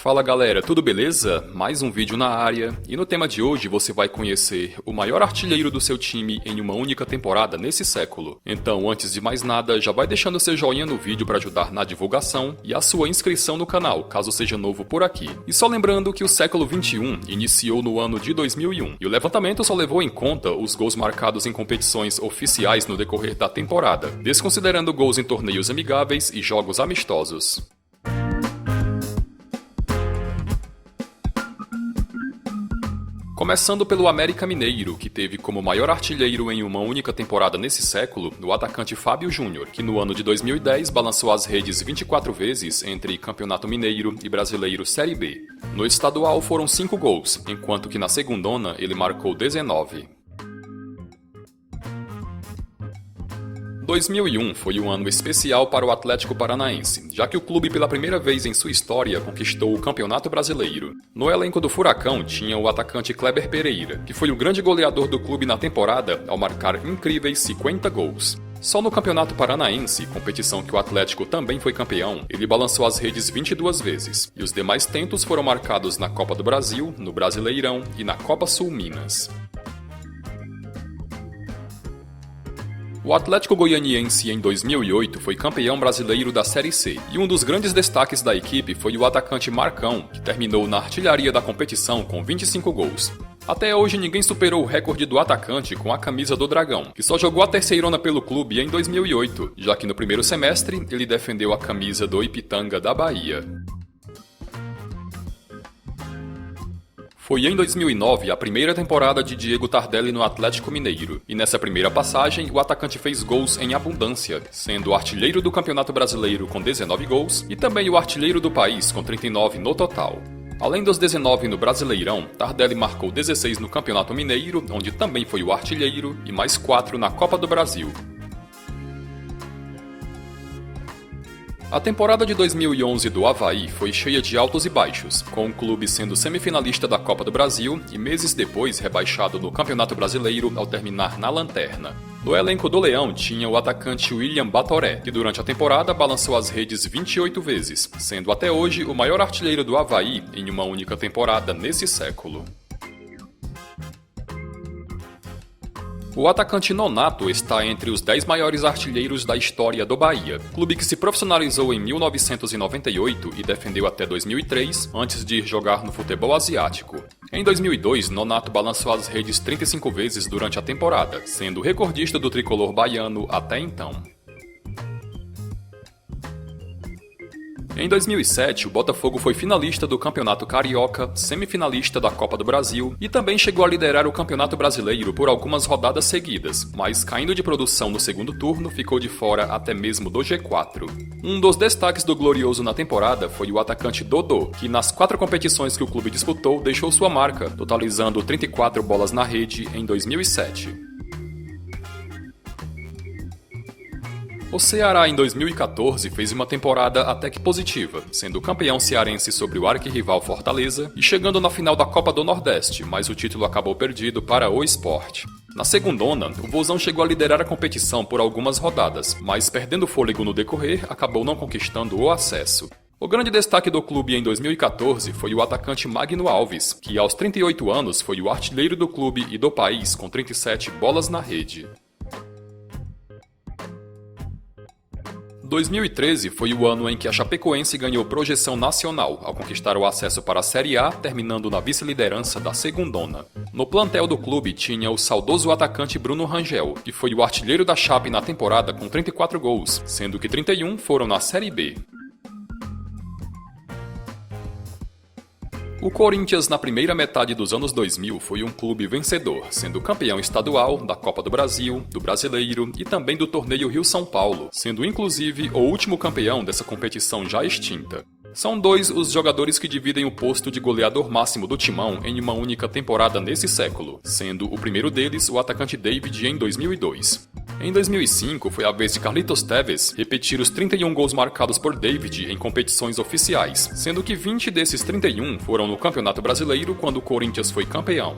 Fala galera, tudo beleza? Mais um vídeo na área, e no tema de hoje você vai conhecer o maior artilheiro do seu time em uma única temporada nesse século. Então, antes de mais nada, já vai deixando seu joinha no vídeo para ajudar na divulgação e a sua inscrição no canal, caso seja novo por aqui. E só lembrando que o século 21 iniciou no ano de 2001, e o levantamento só levou em conta os gols marcados em competições oficiais no decorrer da temporada, desconsiderando gols em torneios amigáveis e jogos amistosos. Começando pelo América Mineiro, que teve como maior artilheiro em uma única temporada nesse século o atacante Fábio Júnior, que no ano de 2010 balançou as redes 24 vezes entre Campeonato Mineiro e Brasileiro Série B. No estadual foram 5 gols, enquanto que na segundona ele marcou 19. 2001 foi um ano especial para o Atlético Paranaense, já que o clube pela primeira vez em sua história conquistou o Campeonato Brasileiro. No elenco do Furacão tinha o atacante Kleber Pereira, que foi o grande goleador do clube na temporada ao marcar incríveis 50 gols. Só no Campeonato Paranaense, competição que o Atlético também foi campeão, ele balançou as redes 22 vezes, e os demais tentos foram marcados na Copa do Brasil, no Brasileirão e na Copa Sul Minas. O Atlético Goianiense em 2008 foi campeão brasileiro da Série C, e um dos grandes destaques da equipe foi o atacante Marcão, que terminou na artilharia da competição com 25 gols. Até hoje ninguém superou o recorde do atacante com a camisa do Dragão, que só jogou a terceirona pelo clube em 2008, já que no primeiro semestre ele defendeu a camisa do Ipitanga da Bahia. Foi em 2009 a primeira temporada de Diego Tardelli no Atlético Mineiro, e nessa primeira passagem o atacante fez gols em abundância, sendo o artilheiro do Campeonato Brasileiro com 19 gols e também o artilheiro do país com 39 no total. Além dos 19 no Brasileirão, Tardelli marcou 16 no Campeonato Mineiro, onde também foi o artilheiro, e mais 4 na Copa do Brasil. A temporada de 2011 do Avaí foi cheia de altos e baixos, com o clube sendo semifinalista da Copa do Brasil e meses depois rebaixado no Campeonato Brasileiro ao terminar na lanterna. No elenco do Leão tinha o atacante William Batoré, que durante a temporada balançou as redes 28 vezes, sendo até hoje o maior artilheiro do Avaí em uma única temporada nesse século. O atacante Nonato está entre os 10 maiores artilheiros da história do Bahia, clube que se profissionalizou em 1998 e defendeu até 2003, antes de ir jogar no futebol asiático. Em 2002, Nonato balançou as redes 35 vezes durante a temporada, sendo o recordista do tricolor baiano até então. Em 2007, o Botafogo foi finalista do Campeonato Carioca, semifinalista da Copa do Brasil e também chegou a liderar o Campeonato Brasileiro por algumas rodadas seguidas, mas caindo de produção no segundo turno, ficou de fora até mesmo do G4. Um dos destaques do Glorioso na temporada foi o atacante Dodô, que nas 4 competições que o clube disputou deixou sua marca, totalizando 34 bolas na rede em 2007. O Ceará em 2014 fez uma temporada até que positiva, sendo campeão cearense sobre o arquirrival Fortaleza e chegando na final da Copa do Nordeste, mas o título acabou perdido para o Sport. Na segundona, o Vozão chegou a liderar a competição por algumas rodadas, mas perdendo fôlego no decorrer, acabou não conquistando o acesso. O grande destaque do clube em 2014 foi o atacante Magno Alves, que aos 38 anos foi o artilheiro do clube e do país com 37 bolas na rede. 2013 foi o ano em que a Chapecoense ganhou projeção nacional ao conquistar o acesso para a Série A, terminando na vice-liderança da segundona. No plantel do clube tinha o saudoso atacante Bruno Rangel, que foi o artilheiro da Chape na temporada com 34 gols, sendo que 31 foram na Série B. O Corinthians, na primeira metade dos anos 2000, foi um clube vencedor, sendo campeão estadual, da Copa do Brasil, do Brasileiro e também do Torneio Rio-São Paulo, sendo inclusive o último campeão dessa competição já extinta. São 2 os jogadores que dividem o posto de goleador máximo do Timão em uma única temporada nesse século, sendo o primeiro deles o atacante David em 2002. Em 2005, foi a vez de Carlitos Tevez repetir os 31 gols marcados por David em competições oficiais, sendo que 20 desses 31 foram no Campeonato Brasileiro quando o Corinthians foi campeão.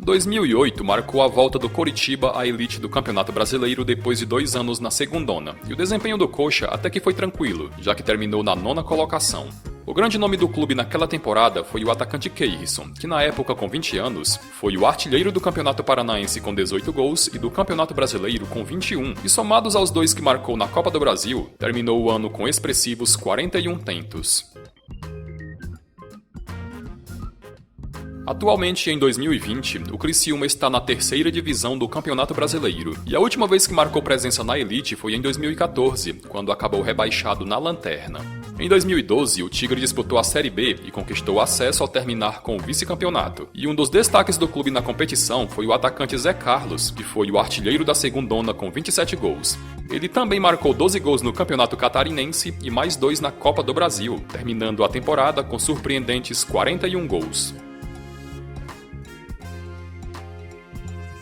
2008 marcou a volta do Coritiba à elite do Campeonato Brasileiro depois de 2 anos na segundona, e o desempenho do Coxa até que foi tranquilo, já que terminou na 9ª colocação. O grande nome do clube naquela temporada foi o atacante Keirson, que na época com 20 anos, foi o artilheiro do Campeonato Paranaense com 18 gols e do Campeonato Brasileiro com 21, e somados aos 2 que marcou na Copa do Brasil, terminou o ano com expressivos 41 tentos. Atualmente, em 2020, o Criciúma está na 3ª divisão do Campeonato Brasileiro, e a última vez que marcou presença na elite foi em 2014, quando acabou rebaixado na lanterna. Em 2012, o Tigre disputou a Série B e conquistou acesso ao terminar com o vice-campeonato, e um dos destaques do clube na competição foi o atacante Zé Carlos, que foi o artilheiro da segundona com 27 gols. Ele também marcou 12 gols no Campeonato Catarinense e mais 2 na Copa do Brasil, terminando a temporada com surpreendentes 41 gols.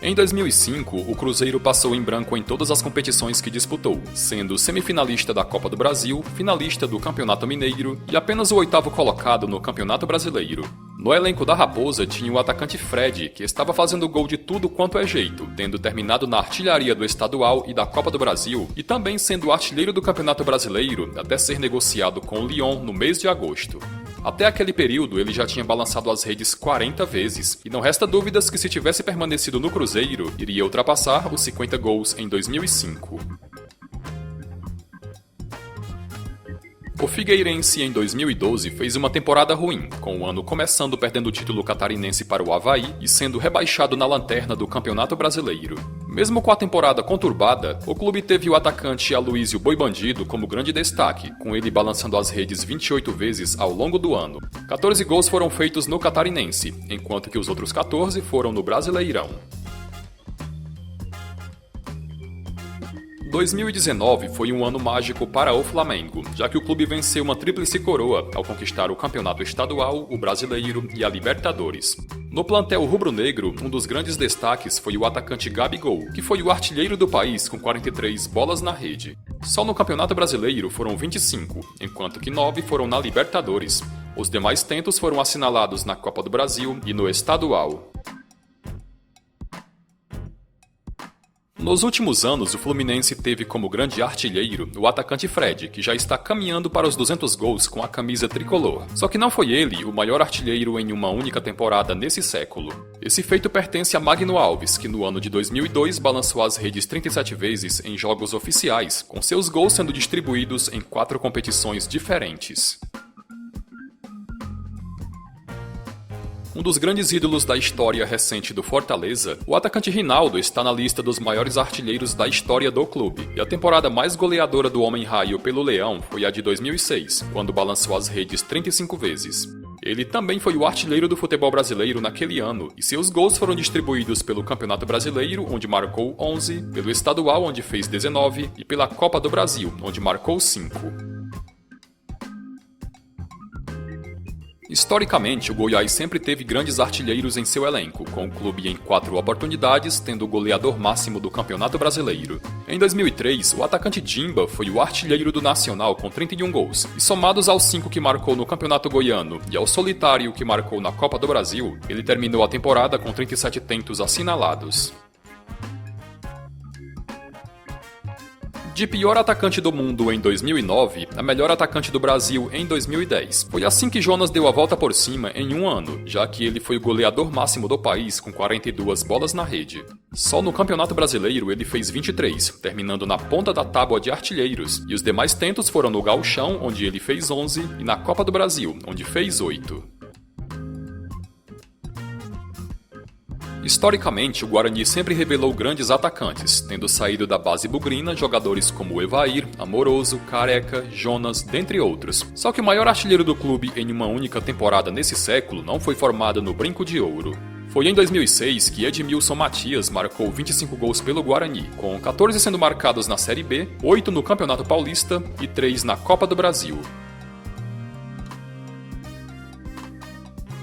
Em 2005, o Cruzeiro passou em branco em todas as competições que disputou, sendo semifinalista da Copa do Brasil, finalista do Campeonato Mineiro e apenas o 8º colocado no Campeonato Brasileiro. No elenco da Raposa tinha o atacante Fred, que estava fazendo gol de tudo quanto é jeito, tendo terminado na artilharia do Estadual e da Copa do Brasil, e também sendo artilheiro do Campeonato Brasileiro até ser negociado com o Lyon no mês de agosto. Até aquele período, ele já tinha balançado as redes 40 vezes, e não resta dúvidas que se tivesse permanecido no Cruzeiro, iria ultrapassar os 50 gols em 2005. O Figueirense, em 2012, fez uma temporada ruim, com o ano começando perdendo o título catarinense para o Avaí e sendo rebaixado na lanterna do Campeonato Brasileiro. Mesmo com a temporada conturbada, o clube teve o atacante Aloísio Boi Bandido como grande destaque, com ele balançando as redes 28 vezes ao longo do ano. 14 gols foram feitos no Catarinense, enquanto que os outros 14 foram no Brasileirão. 2019 foi um ano mágico para o Flamengo, já que o clube venceu uma tríplice coroa ao conquistar o Campeonato Estadual, o Brasileiro e a Libertadores. No plantel rubro-negro, um dos grandes destaques foi o atacante Gabigol, que foi o artilheiro do país com 43 bolas na rede. Só no Campeonato Brasileiro foram 25, enquanto que 9 foram na Libertadores. Os demais tentos foram assinalados na Copa do Brasil e no Estadual. Nos últimos anos, o Fluminense teve como grande artilheiro o atacante Fred, que já está caminhando para os 200 gols com a camisa tricolor. Só que não foi ele o maior artilheiro em uma única temporada nesse século. Esse feito pertence a Magno Alves, que no ano de 2002 balançou as redes 37 vezes em jogos oficiais, com seus gols sendo distribuídos em 4 competições diferentes. Um dos grandes ídolos da história recente do Fortaleza, o atacante Rinaldo está na lista dos maiores artilheiros da história do clube, e a temporada mais goleadora do Homem-Raio pelo Leão foi a de 2006, quando balançou as redes 35 vezes. Ele também foi o artilheiro do futebol brasileiro naquele ano, e seus gols foram distribuídos pelo Campeonato Brasileiro, onde marcou 11, pelo Estadual, onde fez 19, e pela Copa do Brasil, onde marcou 5. Historicamente, o Goiás sempre teve grandes artilheiros em seu elenco, com o clube em 4 oportunidades, tendo o goleador máximo do Campeonato Brasileiro. Em 2003, o atacante Dimba foi o artilheiro do Nacional com 31 gols, e somados aos 5 que marcou no Campeonato Goiano e ao solitário que marcou na Copa do Brasil, ele terminou a temporada com 37 tentos assinalados. De pior atacante do mundo em 2009 a melhor atacante do Brasil em 2010. Foi assim que Jonas deu a volta por cima em um ano, já que ele foi o goleador máximo do país com 42 bolas na rede. Só no Campeonato Brasileiro ele fez 23, terminando na ponta da tábua de artilheiros, e os demais tentos foram no Gauchão, onde ele fez 11, e na Copa do Brasil, onde fez 8. Historicamente, o Guarani sempre revelou grandes atacantes, tendo saído da base bugrina jogadores como Evair, Amoroso, Careca, Jonas, dentre outros. Só que o maior artilheiro do clube em uma única temporada nesse século não foi formado no Brinco de Ouro. Foi em 2006 que Edmilson Matias marcou 25 gols pelo Guarani, com 14 sendo marcados na Série B, 8 no Campeonato Paulista e 3 na Copa do Brasil.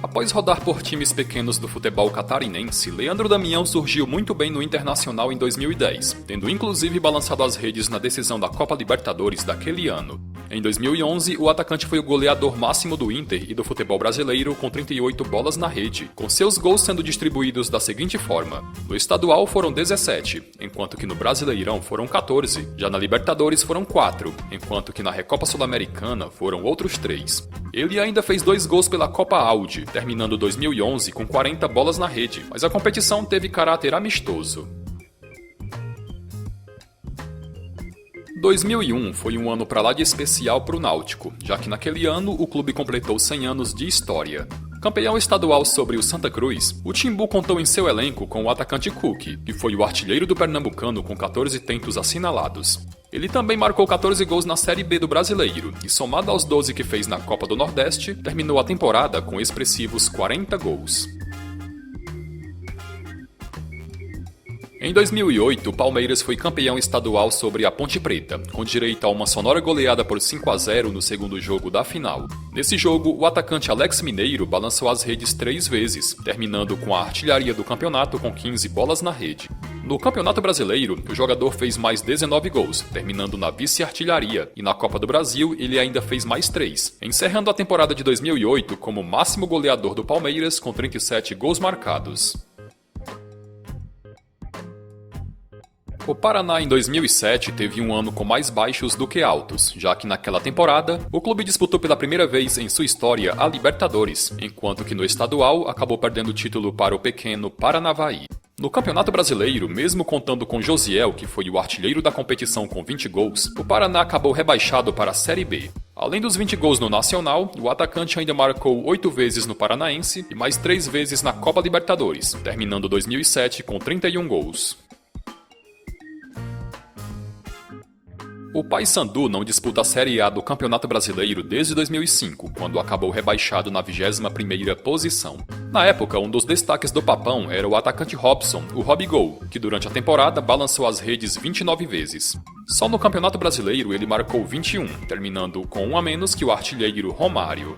Após rodar por times pequenos do futebol catarinense, Leandro Damião surgiu muito bem no Internacional em 2010, tendo inclusive balançado as redes na decisão da Copa Libertadores daquele ano. Em 2011, o atacante foi o goleador máximo do Inter e do futebol brasileiro com 38 bolas na rede, com seus gols sendo distribuídos da seguinte forma: no estadual foram 17, enquanto que no Brasileirão foram 14, já na Libertadores foram 4, enquanto que na Recopa Sul-Americana foram outros 3. Ele ainda fez 2 gols pela Copa Audi, terminando 2011 com 40 bolas na rede, mas a competição teve caráter amistoso. 2001 foi um ano pra lá de especial para o Náutico, já que naquele ano o clube completou 100 anos de história. Campeão estadual sobre o Santa Cruz, o Timbu contou em seu elenco com o atacante Cook, que foi o artilheiro do Pernambucano com 14 tentos assinalados. Ele também marcou 14 gols na Série B do Brasileiro e, somado aos 12 que fez na Copa do Nordeste, terminou a temporada com expressivos 40 gols. Em 2008, o Palmeiras foi campeão estadual sobre a Ponte Preta, com direito a uma sonora goleada por 5-0 no segundo jogo da final. Nesse jogo, o atacante Alex Mineiro balançou as redes 3 vezes, terminando com a artilharia do campeonato com 15 bolas na rede. No Campeonato Brasileiro, o jogador fez mais 19 gols, terminando na vice-artilharia, e na Copa do Brasil ele ainda fez mais 3, encerrando a temporada de 2008 como máximo goleador do Palmeiras com 37 gols marcados. O Paraná em 2007 teve um ano com mais baixos do que altos, já que naquela temporada o clube disputou pela primeira vez em sua história a Libertadores, enquanto que no estadual acabou perdendo o título para o pequeno Paranavaí. No Campeonato Brasileiro, mesmo contando com Josiel, que foi o artilheiro da competição com 20 gols, o Paraná acabou rebaixado para a Série B. Além dos 20 gols no Nacional, o atacante ainda marcou 8 vezes no Paranaense e mais 3 vezes na Copa Libertadores, terminando 2007 com 31 gols. O Paysandu não disputa a Série A do Campeonato Brasileiro desde 2005, quando acabou rebaixado na 21ª posição. Na época, um dos destaques do Papão era o atacante Robson, o Robigol, que durante a temporada balançou as redes 29 vezes. Só no Campeonato Brasileiro ele marcou 21, terminando com um a menos que o artilheiro Romário.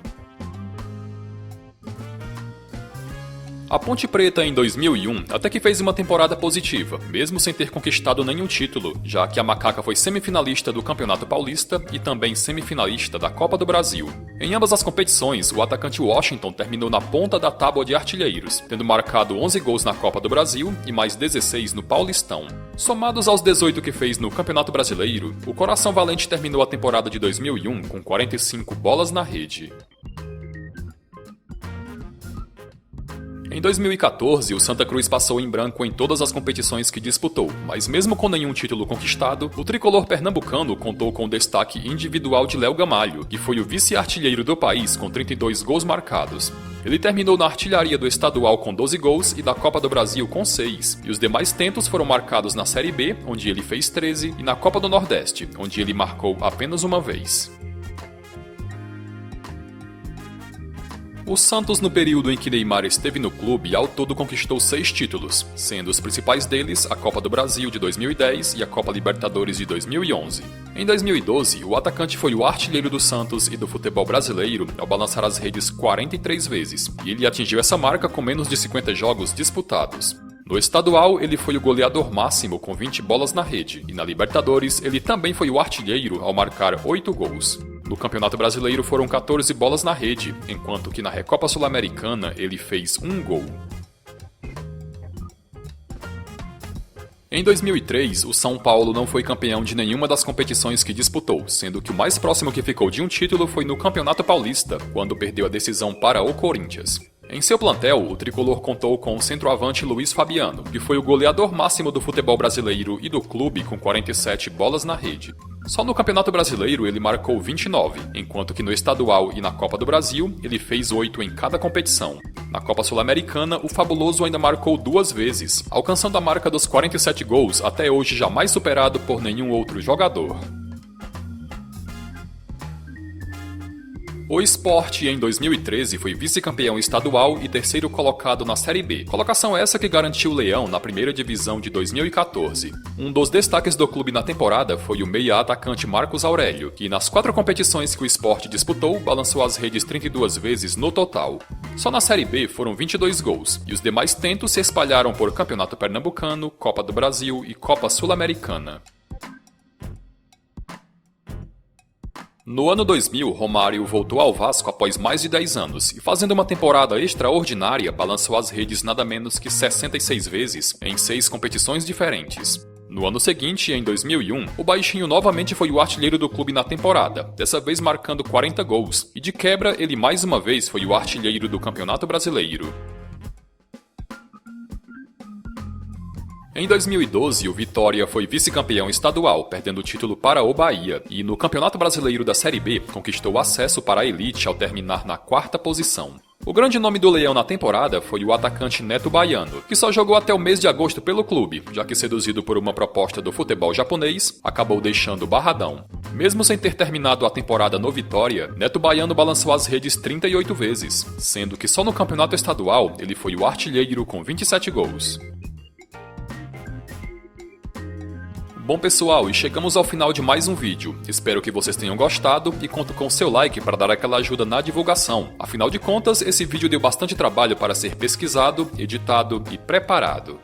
A Ponte Preta, em 2001, até que fez uma temporada positiva, mesmo sem ter conquistado nenhum título, já que a Macaca foi semifinalista do Campeonato Paulista e também semifinalista da Copa do Brasil. Em ambas as competições, o atacante Washington terminou na ponta da tábua de artilheiros, tendo marcado 11 gols na Copa do Brasil e mais 16 no Paulistão. Somados aos 18 que fez no Campeonato Brasileiro, o Coração Valente terminou a temporada de 2001 com 45 bolas na rede. Em 2014, o Santa Cruz passou em branco em todas as competições que disputou, mas mesmo com nenhum título conquistado, o tricolor pernambucano contou com o destaque individual de Léo Gamalho, que foi o vice-artilheiro do país com 32 gols marcados. Ele terminou na artilharia do estadual com 12 gols e da Copa do Brasil com 6, e os demais tentos foram marcados na Série B, onde ele fez 13, e na Copa do Nordeste, onde ele marcou apenas uma vez. O Santos, no período em que Neymar esteve no clube, ao todo conquistou 6 títulos, sendo os principais deles a Copa do Brasil de 2010 e a Copa Libertadores de 2011. Em 2012, o atacante foi o artilheiro do Santos e do futebol brasileiro ao balançar as redes 43 vezes, e ele atingiu essa marca com menos de 50 jogos disputados. No estadual, ele foi o goleador máximo com 20 bolas na rede, e na Libertadores ele também foi o artilheiro ao marcar 8 gols. No Campeonato Brasileiro foram 14 bolas na rede, enquanto que na Recopa Sul-Americana ele fez 1 gol. Em 2003, o São Paulo não foi campeão de nenhuma das competições que disputou, sendo que o mais próximo que ficou de um título foi no Campeonato Paulista, quando perdeu a decisão para o Corinthians. Em seu plantel, o tricolor contou com o centroavante Luiz Fabiano, que foi o goleador máximo do futebol brasileiro e do clube com 47 bolas na rede. Só no Campeonato Brasileiro ele marcou 29, enquanto que no estadual e na Copa do Brasil ele fez 8 em cada competição. Na Copa Sul-Americana, o fabuloso ainda marcou 2 vezes, alcançando a marca dos 47 gols, até hoje jamais superado por nenhum outro jogador. O Sport, em 2013, foi vice-campeão estadual e terceiro colocado na Série B, colocação essa que garantiu o Leão na primeira divisão de 2014. Um dos destaques do clube na temporada foi o meia-atacante Marcos Aurélio, que nas 4 competições que o Sport disputou, balançou as redes 32 vezes no total. Só na Série B foram 22 gols, e os demais tentos se espalharam por Campeonato Pernambucano, Copa do Brasil e Copa Sul-Americana. No ano 2000, Romário voltou ao Vasco após mais de 10 anos e, fazendo uma temporada extraordinária, balançou as redes nada menos que 66 vezes em 6 competições diferentes. No ano seguinte, em 2001, o baixinho novamente foi o artilheiro do clube na temporada, dessa vez marcando 40 gols, e de quebra ele mais uma vez foi o artilheiro do Campeonato Brasileiro. Em 2012, o Vitória foi vice-campeão estadual, perdendo o título para o Bahia, e no Campeonato Brasileiro da Série B conquistou acesso para a elite ao terminar na 4ª posição. O grande nome do Leão na temporada foi o atacante Neto Baiano, que só jogou até o mês de agosto pelo clube, já que, seduzido por uma proposta do futebol japonês, acabou deixando o Barradão. Mesmo sem ter terminado a temporada no Vitória, Neto Baiano balançou as redes 38 vezes, sendo que só no campeonato estadual ele foi o artilheiro com 27 gols. Bom pessoal, e chegamos ao final de mais um vídeo. Espero que vocês tenham gostado e conto com seu like para dar aquela ajuda na divulgação. Afinal de contas, esse vídeo deu bastante trabalho para ser pesquisado, editado e preparado.